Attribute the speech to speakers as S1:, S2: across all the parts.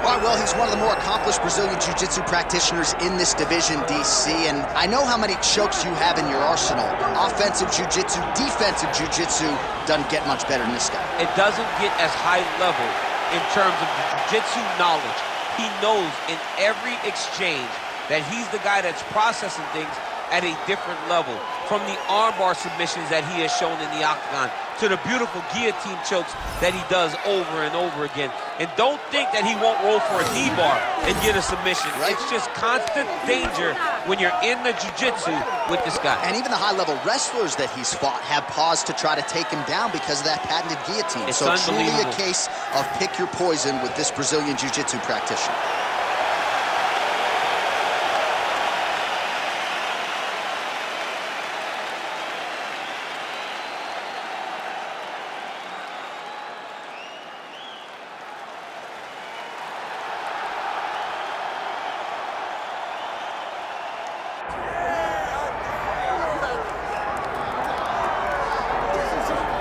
S1: All right, well, he's one of the more accomplished Brazilian Jiu-Jitsu practitioners in this division, DC, and I know how many chokes you have in your arsenal. Offensive Jiu-Jitsu, defensive Jiu-Jitsu, doesn't get much better than this guy.
S2: It doesn't get as high level in terms of the Jiu-Jitsu knowledge. He knows in every exchange that he's the guy that's processing things at a different level, from the armbar submissions that he has shown in the octagon to the beautiful guillotine chokes that he does over and over again. And don't think that he won't roll for a D-bar and get a submission. Right. It's just constant danger when you're in the jiu-jitsu with this guy.
S1: And even the high-level wrestlers that he's fought have paused to try to take him down because of that patented guillotine.
S2: It's
S1: so truly a case of pick your poison with this Brazilian jiu-jitsu practitioner.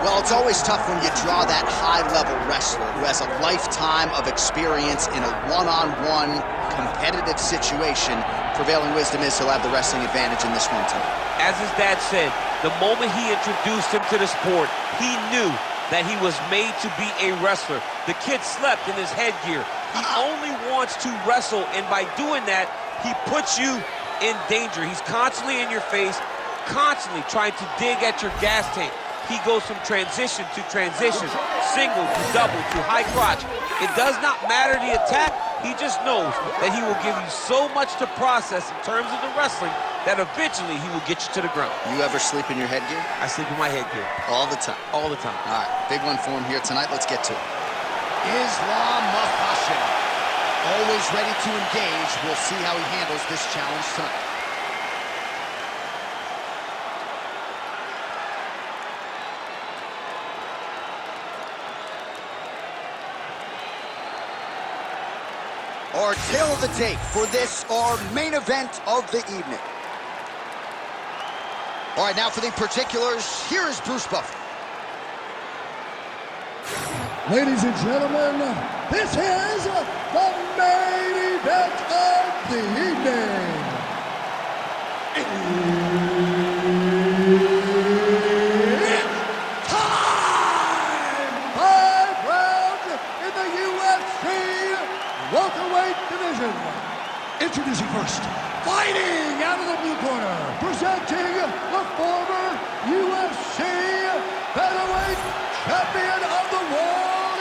S1: Well, it's always tough when you draw that high-level wrestler who has a lifetime of experience in a one-on-one competitive situation. Prevailing wisdom is he'll have the wrestling advantage in this one tonight.
S2: As his dad said, the moment he introduced him to the sport, he knew that he was made to be a wrestler. The kid slept in his headgear. He only wants to wrestle, and by doing that, he puts you in danger. He's constantly in your face, constantly trying to dig at your gas tank. He goes from transition to transition, single to double to high crotch. It does not matter the attack. He just knows that he will give you so much to process in terms of the wrestling that eventually he will get you to the ground.
S1: You ever sleep in your headgear?
S2: I sleep in my headgear.
S1: All the time?
S2: All the time.
S1: All right, big one for him here tonight. Let's get to it. Islam Makhachev, always ready to engage. We'll see how he handles this challenge tonight. Our tail of the tape for this, our main event of the evening. All right, now for the particulars, here is Bruce Buffer.
S3: Ladies and gentlemen, this is the main event of the evening. It's time! 5 rounds in the UFC welterweight division. Introducing first, fighting out of the blue corner, presenting the former UFC featherweight champion of the world,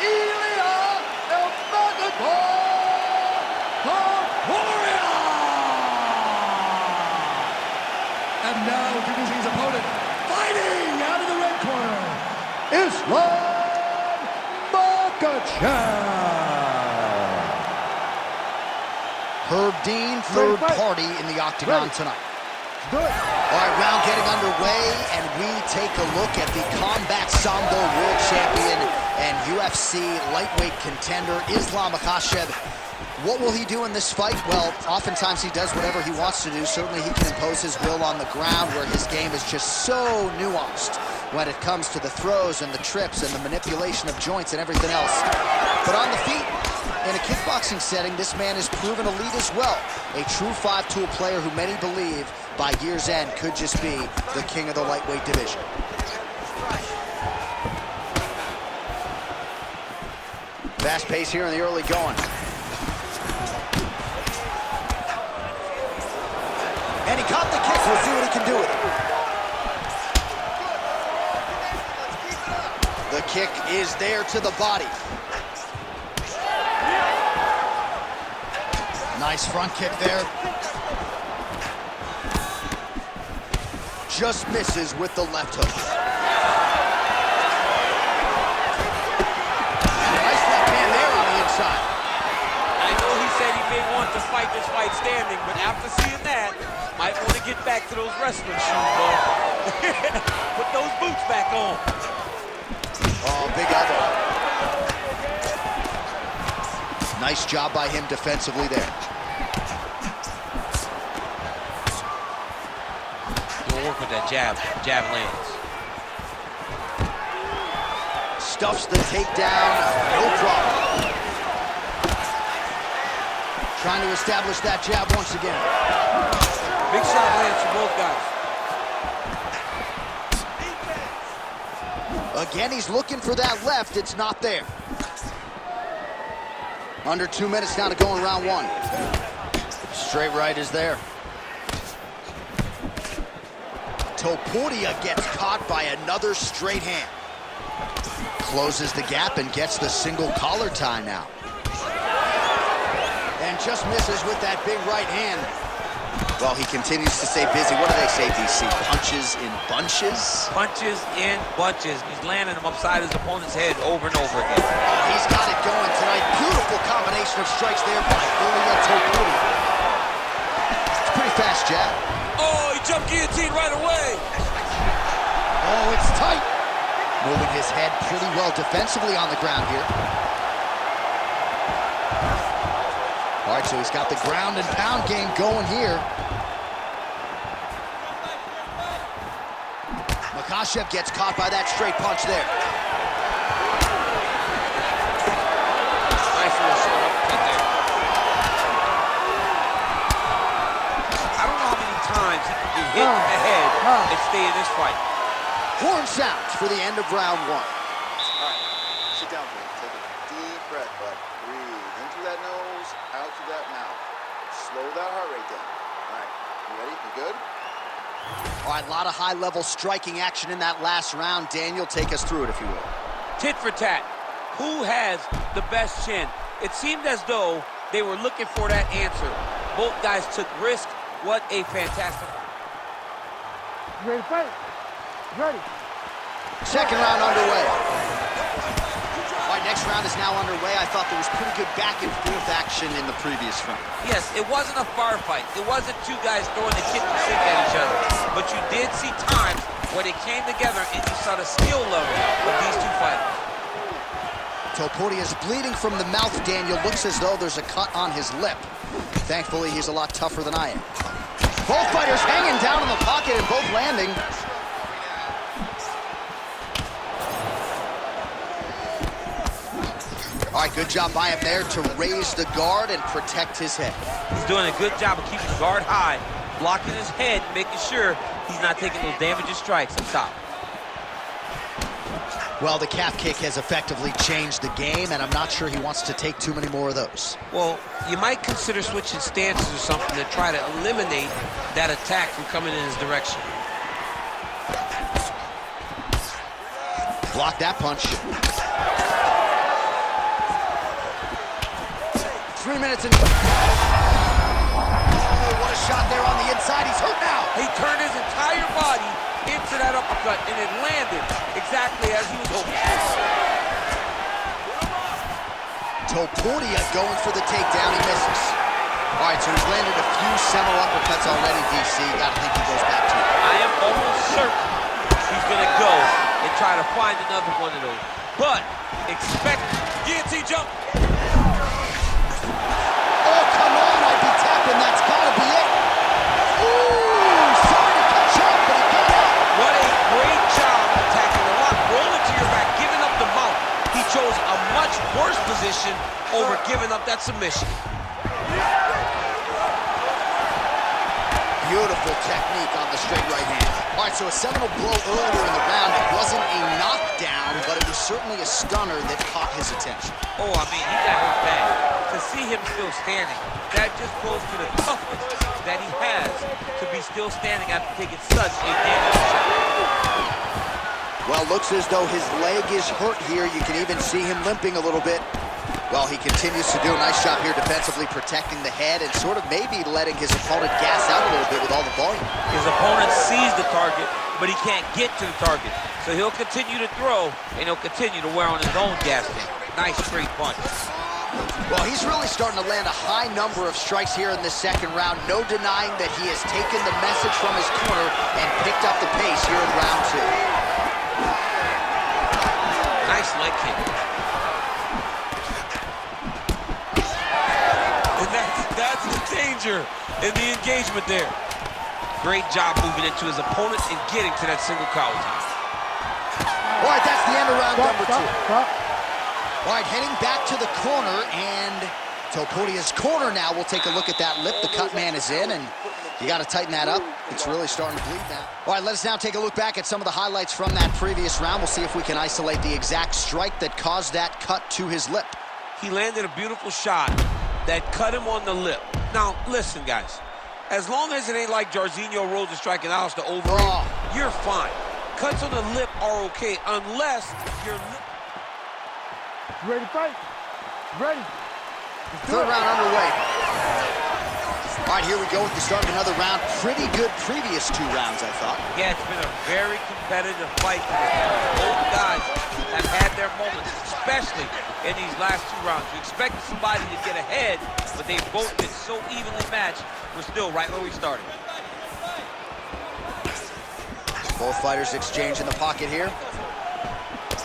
S3: Ilia Topuria. And now introducing his opponent, fighting out of the red corner, Islam Makhachev.
S1: Herb Dean, third party in the octagon tonight. All right, round getting underway, and we take a look at the Combat Sambo World Champion and UFC lightweight contender, Islam Makhachev. What will he do in this fight? Well, oftentimes he does whatever he wants to do. Certainly he can impose his will on the ground, where his game is just so nuanced when it comes to the throws and the trips and the manipulation of joints and everything else. But on the feet, in a kickboxing setting, this man is proven elite as well. A true five-tool player who many believe by year's end could just be the king of the lightweight division. Fast pace here in the early going. And he caught the kick. We'll see what he can do with it. The kick is there to the body. Nice front kick there. Just misses with the left hook. Nice left hand there on the inside.
S2: I know he said he may want to fight this fight standing, but after seeing that, might want to get back to those wrestling shoes, bro. Put those boots back on.
S1: Oh, big elbow. Nice job by him defensively there.
S2: Work with that jab. Jab lands.
S1: stuffs the takedown, no problem. Trying to establish that jab once again.
S2: Big shot lands for both guys.
S1: Again, he's looking for that left. It's not there. Under 2 minutes now to go in round one. Straight right is there. Topuria gets caught by another straight hand. Closes the gap and gets the single collar tie now. And just misses with that big right hand. Well, he continues to stay busy. What do they say, DC? Punches in bunches?
S2: Punches in bunches. He's landing them upside his opponent's head over and over again.
S1: Oh, he's got it going tonight. Beautiful combination of strikes there by Ilia Topuria. It's pretty fast jab.
S2: Oh, he jumped guillotine right away.
S1: Oh, it's tight. Moving his head pretty well defensively on the ground here. All right, so he's got the ground and pound game going here. Makhachev gets caught by that straight punch there.
S2: Nice little short uppercut there. I don't know how many times he can get hit in the head and stay in this fight.
S1: Horn sounds for the end of round one.
S4: All right, sit down, please. Take a deep breath, bud. Breathe in through that nose, out through that mouth. Slow that heart rate down. All right, you ready? You good?
S1: All right, a lot of high-level striking action in that last round. Daniel, take us through it, if you will.
S2: Tit for tat. Who has the best chin? It seemed as though they were looking for that answer. Both guys took risk. What a fantastic...
S3: You ready to fight? Ready.
S1: Second round underway. All right, next round is now underway. I thought there was pretty good back and forth action in the previous round.
S2: Yes, it wasn't a firefight. It wasn't two guys throwing the kitchen sink at each other. But you did see times where they came together and you saw the skill level of these two fighters.
S1: Topuria is bleeding from the mouth, Daniel. Looks as though there's a cut on his lip. Thankfully, he's a lot tougher than I am. Both fighters hanging down in the pocket and both landing. All right, good job by him there to raise the guard and protect his head.
S2: He's doing a good job of keeping the guard high, blocking his head, making sure he's not taking those damaging strikes up top.
S1: Well, the calf kick has effectively changed the game, and I'm not sure he wants to take too many more of those.
S2: Well, you might consider switching stances or something to try to eliminate that attack from coming in his direction.
S1: Block that punch. 3 minutes and... Oh, what a shot there on the inside. He's hurt now.
S2: He turned his entire body into that uppercut, and it landed exactly as he was hoping.
S1: Topuria going for the takedown. He misses. All right, so he's landed a few seminal uppercuts already, DC. Gotta think he goes back to it.
S2: I am almost certain he's going to go and try to find another one of those. But expect guillotine jump.
S1: Oh, come on, I'd be tapping. That's gotta be it. Ooh, sorry to cut you off, but he got out.
S2: What a great job attacking the lock, rolling to your back, giving up the mount. He chose a much worse position over giving up that submission.
S1: Beautiful technique on the straight right hand. All right, so a seminal blow earlier in the round. It wasn't a knockdown, but it was certainly a stunner that caught his attention.
S2: Oh, I mean, he got hurt bad. To see him still standing, that just goes to the toughness that he has to be still standing after taking such a damaging shot.
S1: Well, looks as though his leg is hurt here. You can even see him limping a little bit. Well, he continues to do a nice job here defensively, protecting the head and sort of maybe letting his opponent gas out a little bit with all the volume.
S2: His opponent sees the target, but he can't get to the target. So he'll continue to throw, and he'll continue to wear on his own gas tank. Nice straight punch.
S1: Well, he's really starting to land a high number of strikes here in this second round. No denying that he has taken the message from his corner and picked up the pace here in round two.
S2: Nice leg kick. And that's the danger in the engagement there. Great job moving into his opponent and getting to that single collar tie.
S1: All right, that's the end of round number 2. All right, heading back to the corner, and Topuria's corner now. We'll take a look at that lip. The cut man is in, and you got to tighten that up. It's really starting to bleed now. All right, let us now take a look back at some of the highlights from that previous round. We'll see if we can isolate the exact strike that caused that cut to his lip.
S2: He landed a beautiful shot that cut him on the lip. Now, listen, guys. As long as it ain't like Jairzinho Rhodes striking out to over you're fine. Cuts on the lip are okay, unless your lip...
S3: You ready to fight? Ready.
S1: Third round underway. All right, here we go with the start of another round. Pretty good previous 2 rounds, I thought.
S2: Yeah, it's been a very competitive fight. Both guys have had their moments, especially in these last 2 rounds. You expected somebody to get ahead, but they've both been so evenly matched. We're still right where we started.
S1: Both fighters exchange in the pocket here.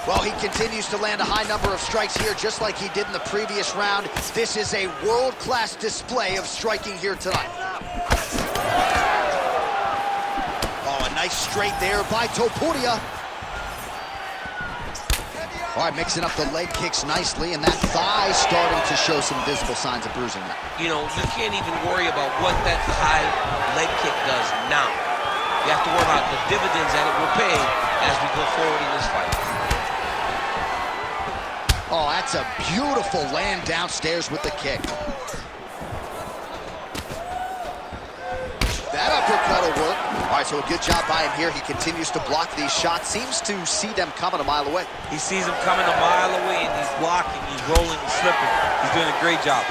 S1: Well, he continues to land a high number of strikes here, just like he did in the previous round. This is a world-class display of striking here tonight. Oh, a nice straight there by Topuria. All right, mixing up the leg kicks nicely, and that thigh starting to show some visible signs of bruising now.
S2: You know, you can't even worry about what that high leg kick does now. You have to worry about the dividends that it will pay as we go forward in this fight.
S1: Oh, that's a beautiful land downstairs with the kick. That uppercut will work. All right, so a good job by him here. He continues to block these shots. Seems to see them coming a mile away.
S2: He sees them coming a mile away, and he's blocking, he's rolling, he's slipping. He's doing a great job.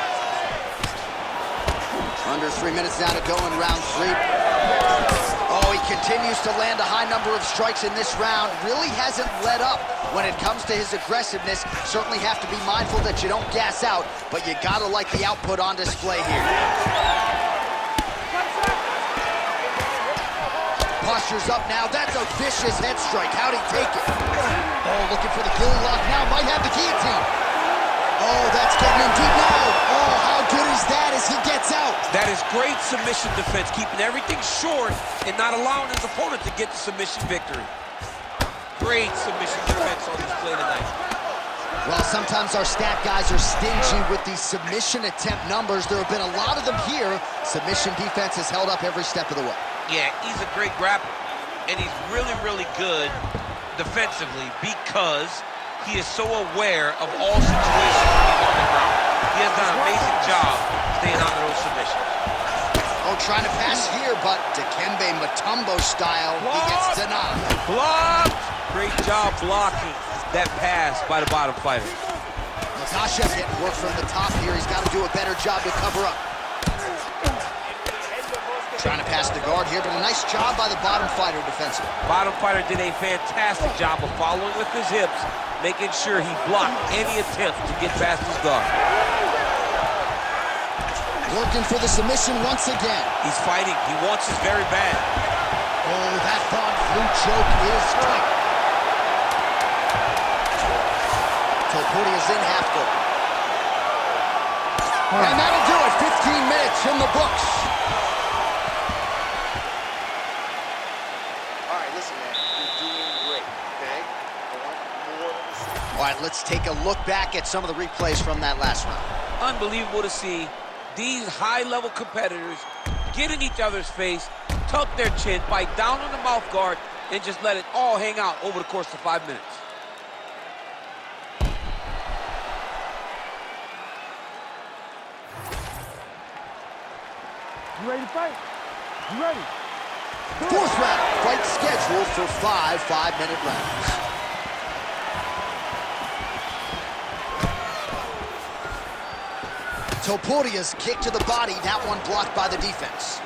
S1: Under 3 minutes now to go in round 3. Oh, he continues to land a high number of strikes in this round. Really hasn't let up when it comes to his aggressiveness. Certainly have to be mindful that you don't gas out, but you gotta like the output on display here. Posture's up now. That's a vicious head strike. How'd he take it? Oh, looking for the gilly lock now. Might have the guillotine. Oh, that's getting in deep now. Oh, how good is that as he gets out?
S2: That is great submission defense, keeping everything short and not allowing his opponent to get the submission victory. Great submission defense on display tonight.
S1: Well, sometimes our stat guys are stingy with these submission attempt numbers. There have been a lot of them here. Submission defense has held up every step of the way.
S2: Yeah, he's a great grappler, and he's really, really good defensively because he is so aware of all situations when he's on the ground. He has done an amazing job staying out of those submissions.
S1: Oh, trying to pass here, but Dikembe Mutombo style, he gets denied.
S2: Blocked! Great job blocking that pass by the bottom fighter.
S1: Makhachev getting work from the top here. He's got to do a better job to cover up. Trying to pass the guard here, but a nice job by the bottom fighter defensively.
S2: Bottom fighter did a fantastic job of following with his hips, making sure he blocked any attempt to get past his guard.
S1: Working for the submission once again.
S2: He's fighting. He wants this very bad.
S1: Oh, that front flute choke is tight. Topuria's in half guard. And that'll do it. 15 minutes in the books.
S4: All right, listen, man. You're doing great, okay? I want more of the same.
S1: All right, let's take a look back at some of the replays from that last round.
S2: Unbelievable to see these high-level competitors get in each other's face, tuck their chin, bite down on the mouth guard, and just let it all hang out over the course of 5 minutes.
S3: You ready to fight? You ready?
S1: Fourth round, fight scheduled for 5 5-minute rounds. Topuria's kick to the body, that one blocked by the defense.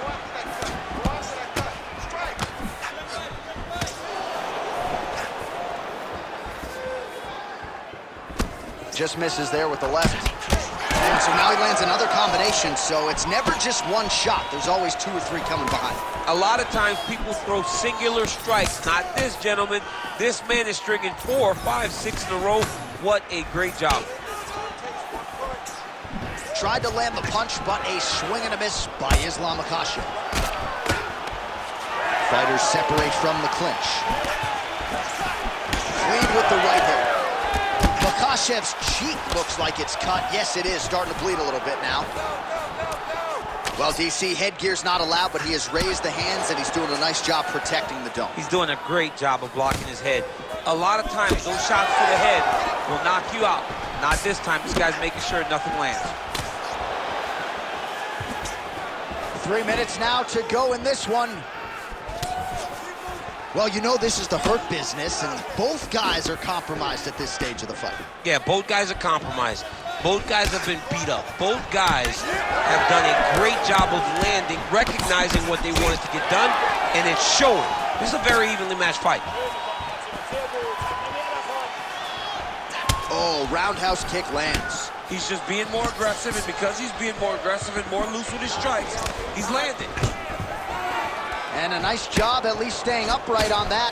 S1: Just misses there with the left. And so now he lands another combination, so it's never just one shot. There's always 2 or 3 coming behind.
S2: A lot of times people throw singular strikes. Not this gentleman. This man is stringing 4, 5, 6 in a row. What a great job.
S1: Tried to land the punch, but a swing and a miss by Ilia Makhachev. Fighters separate from the clinch. Clean with the right hook. Makhachev's cheek looks like it's cut. Yes, it is. Starting to bleed a little bit now. Well, DC, headgear's not allowed, but he has raised the hands, and he's doing a nice job protecting the dome.
S2: He's doing a great job of blocking his head. A lot of times, those shots to the head will knock you out. Not this time. This guy's making sure nothing lands.
S1: 3 minutes now to go in this one. Well, you know this is the hurt business, and both guys are compromised at this stage of the fight.
S2: Yeah, both guys are compromised. Both guys have been beat up. Both guys have done a great job of landing, recognizing what they wanted to get done, and it's showing. This is a very evenly matched fight.
S1: Oh, roundhouse kick lands.
S2: He's just being more aggressive, and because he's being more aggressive and more loose with his strikes, he's landing.
S1: And a nice job at least staying upright on that.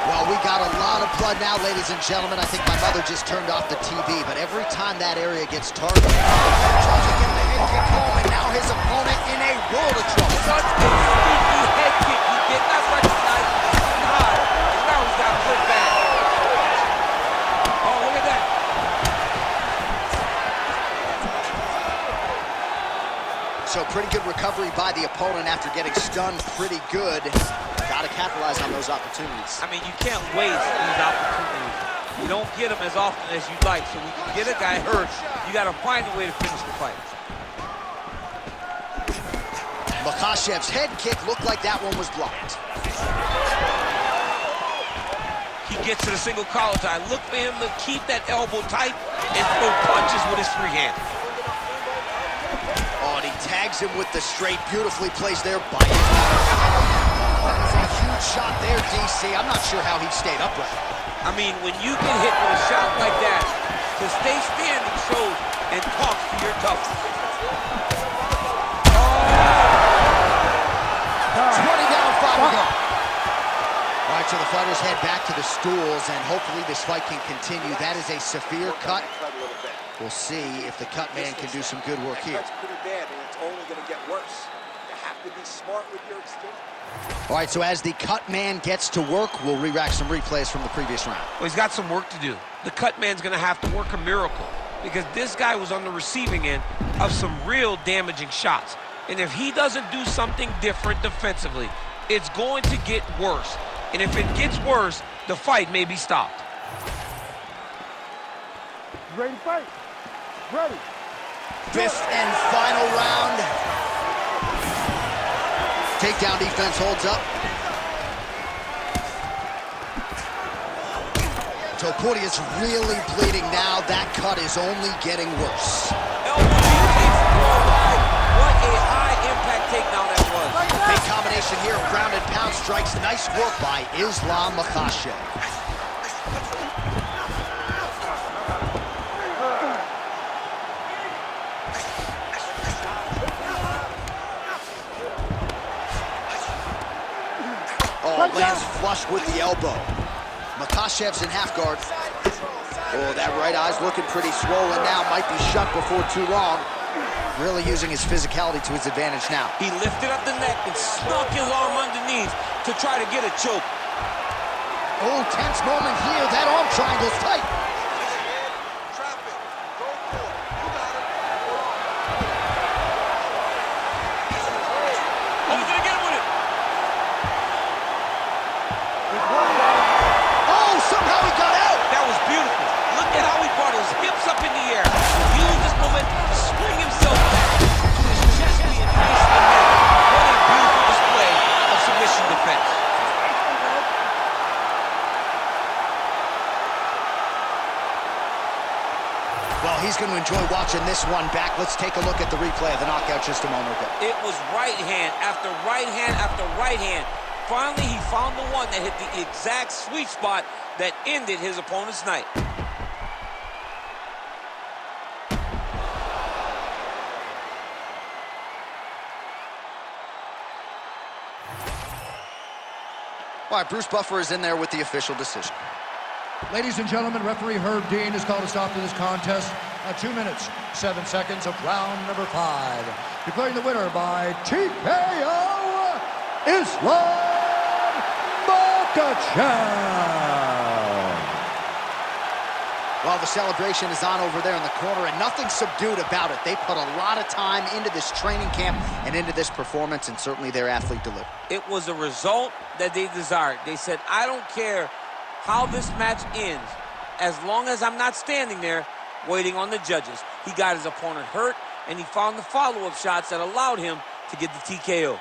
S1: Well, we got a lot of blood now, ladies and gentlemen. I think my mother just turned off the TV, but every time that area gets targeted, trying to get the head kick home, and now his opponent in a world of trouble.
S2: Such a sneaky head kick. He did not recognize it high, and now he's got to put back. Oh, look at that.
S1: So pretty good recovery by the opponent after getting stunned pretty good. Got to capitalize on those opportunities.
S2: I mean, you can't waste these opportunities. You don't get them as often as you'd like. So when you get a guy hurt, you got to find a way to finish the fight.
S1: Makhachev's head kick looked like that one was blocked.
S2: He gets to the single collar tie. Look for him to keep that elbow tight and throw punches with his free hand.
S1: Oh, and he tags him with the straight. Beautifully placed there by his That is a huge shot there, DC. I'm not sure how he stayed upright.
S2: I mean, when you get hit with a shot like that, to stay standing shows and talks to your toughness.
S1: 20 down, 5 to go. All right, so the fighters head back to the stools, and hopefully this fight can continue. That is a severe cut. We'll see if the cut man can do some good work here.
S4: That's pretty bad, and it's only going to get worse. You have to be smart with your exchange.
S1: All right, so as the cut man gets to work, we'll re-rack some replays from the previous round.
S2: Well, he's got some work to do. The cut man's going to have to work a miracle because this guy was on the receiving end of some real damaging shots. And if he doesn't do something different defensively, it's going to get worse. And if it gets worse, the fight may be stopped.
S3: Ready to fight? Ready.
S1: Fifth and final round. Takedown defense holds up. Topuria's really bleeding now. That cut is only getting worse.
S2: What a high-impact takedown that was.
S1: Big combination here of ground and pound strikes. Nice work by Islam Makhachev. Oh, lands flush with the elbow. Makhachev's in half guard. Oh, that right eye's looking pretty swollen now. Might be shut before too long. Really using his physicality to his advantage now.
S2: He lifted up the neck and snuck his arm underneath to try to get a choke.
S1: Oh, tense moment here. That arm triangle's tight.
S4: Trap it. Go for it. You got it.
S2: Oh, he's gonna get him with it.
S1: Oh, somehow he got out.
S2: That was beautiful. Look at how he brought his hips up in the air. Used this momentum to swing himself back to his chest being placed in the net. What a beautiful display of submission defense.
S1: Well, he's going to enjoy watching this one back. Let's take a look at the replay of the knockout just a moment ago.
S2: It was right hand after right hand after right hand. Finally, he found the one that hit the exact sweet spot that ended his opponent's night.
S1: All right, Bruce Buffer is in there with the official decision.
S3: Ladies and gentlemen, referee Herb Dean has called a stop to this contest at 2 minutes, 7 seconds of round number 5. Declaring the winner by TKO, Islam Makhachev. Makhachev.
S1: Well, the celebration is on over there in the corner, and nothing subdued about it. They put a lot of time into this training camp and into this performance, and certainly their athlete delivered.
S2: It was a result that they desired. They said, I don't care how this match ends, as long as I'm not standing there waiting on the judges. He got his opponent hurt, and he found the follow-up shots that allowed him to get the TKO.